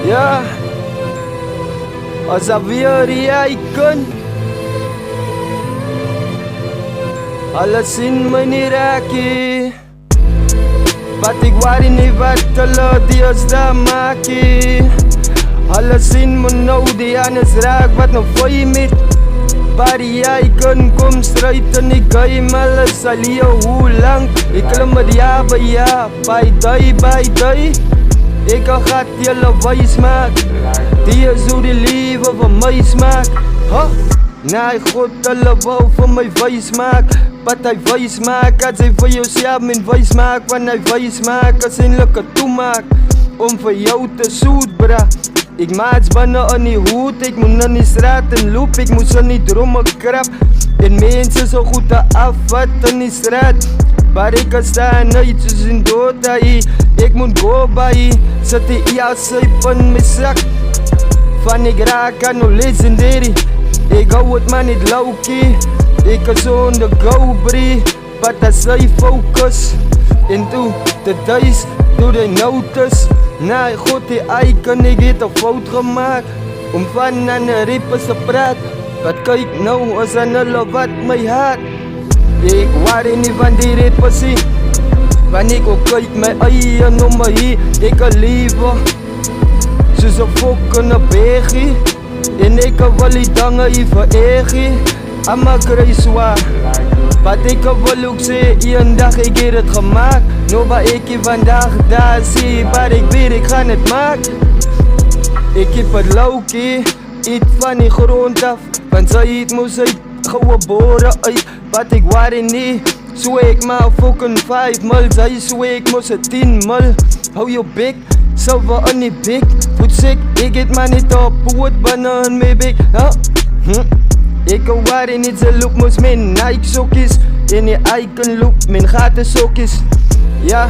Ja, als weer die icon. Alles in my nie rakie. Wat ek worry nie wat hulle dies daar maakie. Alles in my nou die anders raak wat nou voor je met. Waar die icon kom strijd en ik ga hem alles al hier hoe lang. Ik klim met ja bij ja, bij die. Ik ga gaat jullie wijs maak. Die is hoe die leven van mij smaak. Nee, God, hulle wou van my wijs maak. Wat hy wijs maak, as hy vir jou self min wijs maak. Want hy wijs maak, as hy lekker toemaak. Om vir jou te soet, bra. Ik maak binnen in die hoed, ik moet in die straat en loop. Ik moet in die dromen krap. En mensen zo goed te afvat in die straat. Waar ik kan staan, uit soos in dood hij. Ik moet go bij, zet die syp in my zak. Van ik raak aan no legendary. Ik hou het maar niet low-key. Ik is on the go, brie. Wat is sy focus? En toe, de dice, doe die notice. Nee, God die icon, ik het een fout gemaakt. Om van aan de rappers te praat. Wat kijk nou as aan hulle wat my haat. Ik worry nie van die rappers hier. Want ik ook kijk my eie nummer hier. Ik kan liever soos een fok in een begie. En ik wil die dangen hier veregie. Amma kry zwaar. Wat ik wil ook sê, een dag ik het gemaakt. Nou waar ik hier vandaag daar zie, maar ik weet ik ga het maken. Ik heb het low-key, iets van die grond af. Want zij het moest uit, geboren uit. Wat ik worry niet, zo ik maar fucking 5 mal. Zij zo ik moest het 10 mal. Hou je bek, zoveel in die bek. Voet sick, ik het maar niet op, poot binnen mijn bek. Ik kan worry niet, ze loop moest mijn Nike sokjes. In die icon loop, mijn gaten sokjes. Ja,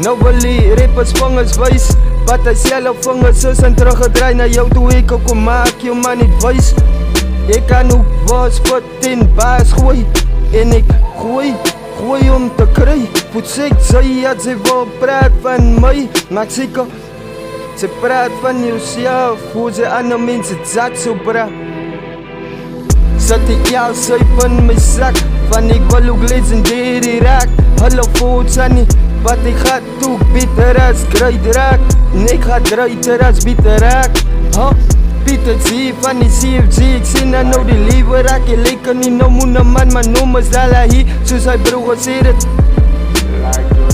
nou wil die rappers vingers wijs. Wat hij zelf vingers is en teruggedraai naar jou toe. Ik ook kom maak je maar niet wijs. Ik kan ook was wat in baas gooi. En ik gooi om te kry. Voet sick, zij had ze wil praat van mij. Maak zeker, ze praat van jezelf. Hoe ze andere mensen zak zo bra. Zet ik jou syp in my zak. Van ik wil ook legendary raak. Hulle voelt aan niet. Wat ik ga doen, bitter as kruid raak. En ik ga druiter as bitter raak. Pieter zie van die CFG. Ik zie nou die liewe raak. Je lekker niet nou moet een man, maar noem is dala hier. Soos hy broer sê dit.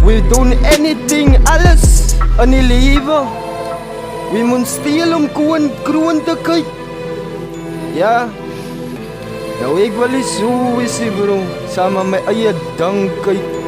We doen anything, alles in die leven. We moet steel om kroon te kyk. Ja. Nou ik wil eens zo is bro. Samen met eie ding kyk.